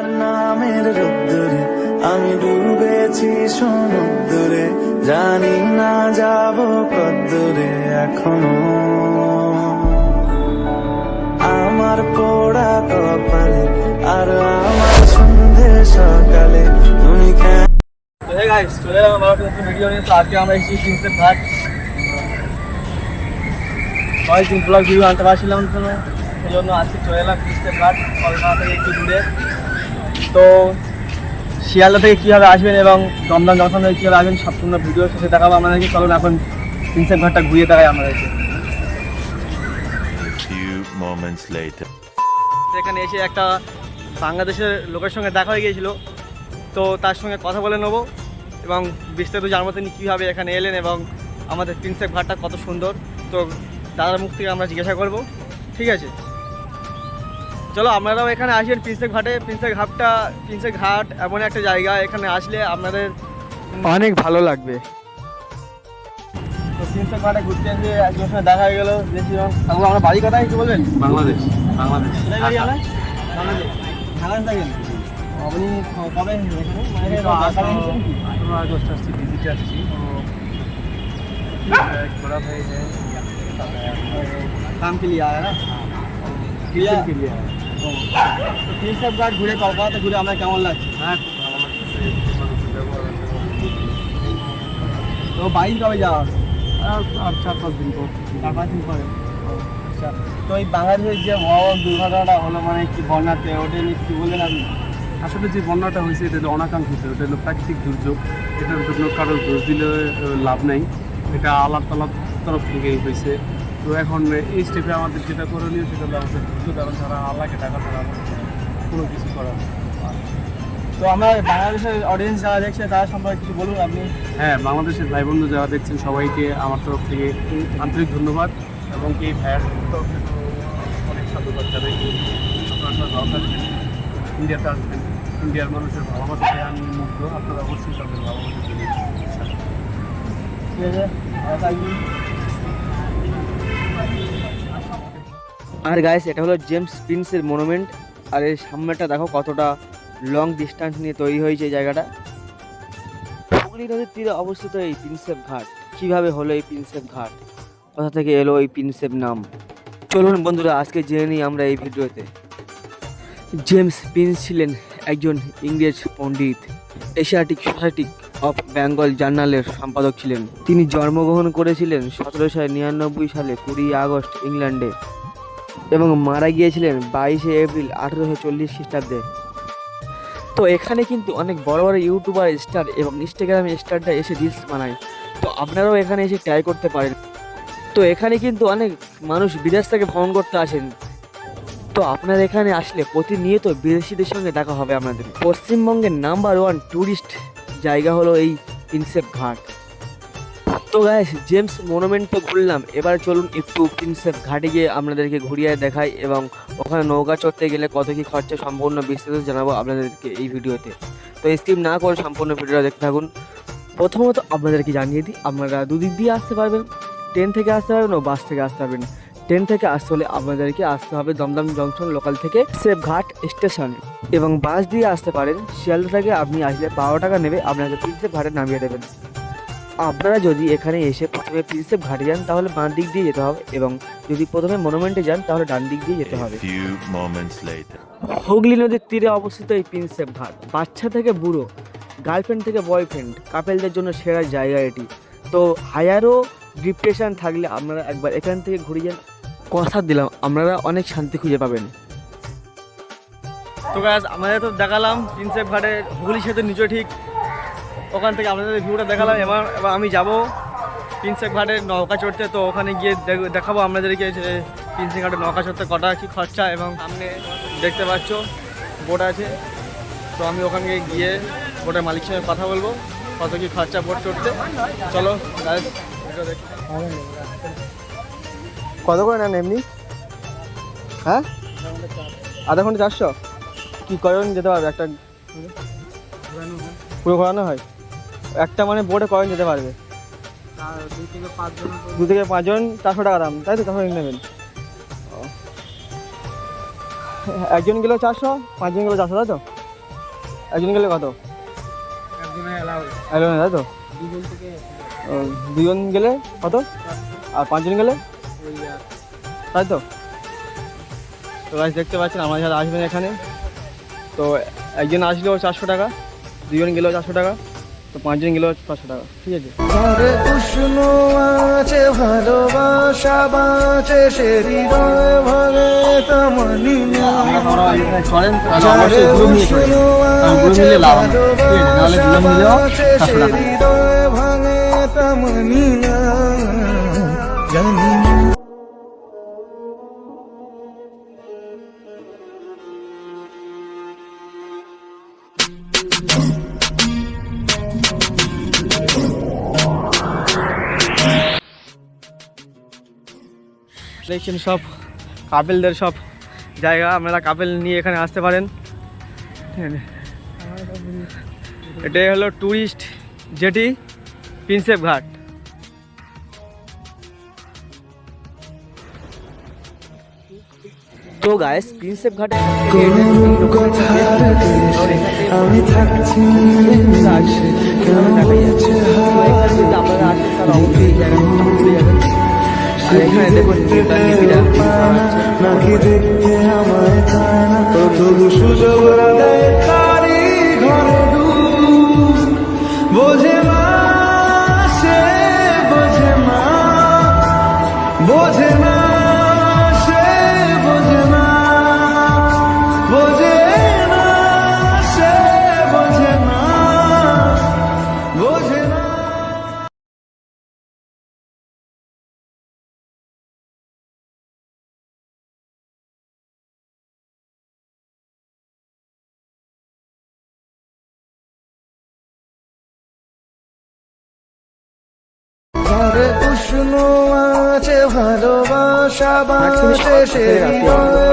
তোমার নামের রোদ্দুরে আমি ডুবেছি সমুদ্রে, জানি না যাব কদ্দুরে এখনো। আমার পোড়া কপালে আর আমার সন্ধে সকালে তুমি কেন। তো হে গাইস, চলে এলাম আমার নতুন ভিডিও নিয়ে। তো আজকে আমরা এসেছি প্রিন্সেপ ঘাট। কয়েকদিন ব্লগ ভিডিও আনতে পারছিলাম তো, সেই জন্য আজকে চলে এলাম প্রিন্সেপ ঘাট, কলকাতা থেকে একটু দূরে। তো শিয়ালদা থেকে কীভাবে আসবেন এবং দমদম জংশন থেকে কীভাবে আসবেন সম্পূর্ণ ভিডিও শেষে দেখাবো আমাদেরকে। চলুন এখন প্রিন্সেপ ঘাটটা ঘুরিয়ে দেখাই আমাদেরকে। এখানে এসে একটা বাংলাদেশের লোকের সঙ্গে দেখা হয়ে গিয়েছিল, তো তার সঙ্গে কথা বলে নেবো এবং বিস্তারিত জানবো তিনি কীভাবে এখানে এলেন এবং আমাদের প্রিন্সেপ ঘাটটা কত সুন্দর। তো দাদার মুখ থেকে আমরা জিজ্ঞাসা করব, ঠিক আছে? চলো আপনারাও এখানে আসেন প্রিন্সেপ ঘাটে। প্রিন্সেপ ঘাট এমন একটা জায়গা, এখানে আসলে আপনাদের অনেক ভালো লাগবে। তো প্রিন্সেপ ঘাটে ঘুরতে এসে একজনের সঙ্গে দেখা হয়ে গেলো। আমরা বাড়ি কোথায় একটু বলবেন? বাংলাদেশ। বাংলাদেশ থাকেন আপনি কবে? আগস্ট আসছি, ভিজিটে আসছি। घोड़ा भाई है, काम के लिए आया ना? किचन के लिए आया। তো প্রিন্সেপ ঘাট ঘুরে কলকাতা ঘুরে আমরা কেমন লাগছে? হ্যাঁ, খুব ভালো লাগছে। তো বাইক কবে যাওয়া? আর 4-5 দিন পর। 4-5 দিন পরে। আচ্ছা, তো এই বাংলাদেশের যে ভয়াবহ দুর্ঘটনাটা হলো, মানে কি বন্যাতে, ওটা নিয়ে কি বললেন আপনি? আসলে যে বন্যাটা হয়েছে এটা হলো অনাকাঙ্ক্ষিত, এটা হলো প্রাকৃতিক দুর্যোগ। এটার জন্য কারোর দোষ দিলে লাভ নাই, এটা আল্লাহ তাআলার তরফ থেকেই হয়েছে। তো এখন এই স্টেপে আমাদের যেটা করণীয় সেটা হলো আমাদের ধৈর্য ধারণ ছাড়া, আল্লাহকে টাকা ছাড়া আমাদের কোনো কিছু করার নেই। তো আমরা বাংলাদেশের অডিয়েন্স যারা দেখছে তারা সম্পর্কে কিছু বলুন আপনি। হ্যাঁ, বাংলাদেশের ভাই বন্ধু যারা দেখছেন সবাইকে আমার তরফ থেকে আন্তরিক ধন্যবাদ এবং এই ভাইয়ের তরফ থেকে অনেক সাধুবাদ জানাই। আপনারা সবাই ভালো থাকবেন, ইন্ডিয়াতে আসবেন। ইন্ডিয়ার মানুষের ভালোবাসা পেয়ে আমি মুগ্ধ। আপনারা অবশ্যই তাদের ভালোবাসা পেয়ে। ঠিক আছে, ভালো থাকবেন। আর গাইস, এটা হলো জেমস প্রিন্সের মনুমেন্ট। আর এর সামনেটা দেখো কতটা লং ডিস্টেন্স নিয়ে তৈরি হয়েছে এই জায়গাটা। হুগলি নদীর তীরে অবস্থিত এই প্রিন্সেপ ঘাট। কিভাবে হলো এই প্রিন্সেপ ঘাট, কোথা থেকে এলো এই প্রিন্সেপ নাম, চলুন বন্ধুরা আজকে জেনে নিই আমরা এই ভিডিওতে। জেমস প্রিন্স ছিলেন একজন ইংরেজ পণ্ডিত। এশিয়াটিক সোসাইটি অফ বেঙ্গল জার্নালের সম্পাদক ছিলেন। তিনি জন্মগ্রহণ করেছিলেন 1799 সালে 20 আগস্ট ইংল্যান্ডে এবং মারা গিয়েছিলেন 22 এপ্রিল 1840 খ্রিস্টাব্দে। তো এখানে কিন্তু অনেক বড় বড় ইউটিউবার স্টার এবং ইনস্টাগ্রামে স্টারটা এসে রিলস বানায়। তো আপনারাও এখানে এসে ট্রাই করতে পারেন। তো এখানে কিন্তু অনেক মানুষ বিদেশ থেকে ভ্রমণ করতে আসেন। তো আপনারা এখানে আসলে প্রতিনিয়ত বিদেশিদের সঙ্গে দেখা হবে আপনাদের। পশ্চিমবঙ্গের নাম্বার 1 ট্যুরিস্ট জায়গা হলো এই প্রিন্সেপ ঘাট। তো গাইস, জেমস মনুমেন্ট তো ঘুরলাম, এবার চলুন একটু প্রিন্সেপ ঘাটে গিয়ে আপনাদেরকে ঘুরিয়ে দেখাই এবং ওখানে নৌকা চড়তে গেলে কত কী খরচা সম্পূর্ণ বিস্তারিত জানাবো আপনাদেরকে এই ভিডিওতে। তো স্কিপ না করে সম্পূর্ণ ভিডিওটা দেখতে থাকুন। প্রথমত আপনাদেরকে জানিয়ে দিই, আপনারা দুদিক দিয়ে আসতে পারবেন। ট্রেন থেকে আসতে পারবেন ও বাস থেকে আসতে পারবেন। ট্রেন থেকে আসতে হলে আপনাদেরকে আসতে হবে দমদম জংশন লোকাল থেকে প্রিন্সেপ ঘাট স্টেশন, এবং বাস দিয়ে আসতে পারেন। শিয়ালদা থেকে আপনি আসলে 12 টাকা নেবে, আপনাকে প্রিন্সেপ ঘাটে নামিয়ে দেবেন। আপনারা যদি এখানে এসে প্রথমে প্রিন্সেপ ঘাটে যান তাহলে বাঁ দিক দিয়ে যেতে হবে, এবং যদি প্রথমে মনুমেন্টে যান তাহলে ডান দিক দিয়ে যেতে হবে। হুগলি নদীর তীরে অবস্থিত এই প্রিন্সেপ ঘাট বাচ্চা থেকে বুড়ো, গার্লফ্রেন্ড থেকে বয়ফ্রেন্ড, কাপেলদের জন্য সেরা জায়গা এটি। তো হায়ারও ডিপ্রেশন থাকলে আপনারা একবার এখান থেকে ঘুরে যান, কথা দিলাম আপনারা অনেক শান্তি খুঁজে পাবেন। তো গাইস, আমাদের তো দেখালাম প্রিন্সেপ ঘাটের হুগলি সেতু নিচে ঠিক ওখান থেকে আপনাদের ভিউটা দেখালাম। এবার আমি যাব প্রিন্সেপ ঘাটের নৌকা চড়তে। তো ওখানে গিয়ে দেখাবো আপনাদেরকে যে প্রিন্সেপ ঘাটের নৌকা চড়তে কটা কী খরচা, এবং সামনে দেখতে পাচ্ছ বোট আছে। তো আমি ওখানে গিয়ে বোটের মালিক সঙ্গে কথা বলবো কত কী খরচা বোট চড়তে। চলো গাইস, কত করে নেন এমনি? হ্যাঁ, আধা ঘন্টা 400। কি কয়জন যেতে পারবে? একটা পুরো ঘোরানো হয় একটা, মানে বোটে কয়জন যেতে পারবে? 2 থেকে 5 জন 400 টাকা দাম, তাই তো? 400 নেবেন। একজন গেলেও 400, 5 জন গেলেও 400, তাই তো? একজন গেলে কত? একজনে অ্যালাউ একজন তাই তো? দুজন থেকে ও, দুজন গেলে কত? আর 5 জন গেলে ওই তাই তো? তো গাছ দেখতে পাচ্ছেন আমার সাথে আসবেন এখানে। তো একজন আসলেও 400 টাকা, দুজন গেলেও 400 টাকা, তো 5 জন গেলেও 500 টাকা, ঠিক আছে? আরে উষ্ণ আছে ভালোবাসা বাঁচে সে হৃদয় ভাঙে তেমনি না। চলেন যারে উষ্ণ আছে ভালোবাসা বাঁচে সে হৃদয় ভাঙে তেমনি না জানি না। দেখছেন সব কাপেলদের সব জায়গা, আপনারা কাপেল নিয়ে এখানে আসতে পারেন। এটাই হলো ট্যুরিস্ট জেটি প্রিন্সেপ ঘাট। তো গাইস প্রিন্সেপ ঘাটে কোন কথার দেশে আমি থাকছি মিলেমিশে, কেন বলছে আপনারা আসেন তাহলে অবশ্যই এই জায়গাটা ঘুরে যাবেন। আর এখানে দেখুন নাকি দেখতে আমায় চায় না, তবু সুযোগ দেয় তারি ঘরে ডুব। বোঝে মা সে বোঝে মা, বোঝে না সে বোঝে না, বোঝে না সে বোঝে না, বোঝে না। আরে উষ্ণ আছে ভালোবাসা বাঁচে সে হৃদয়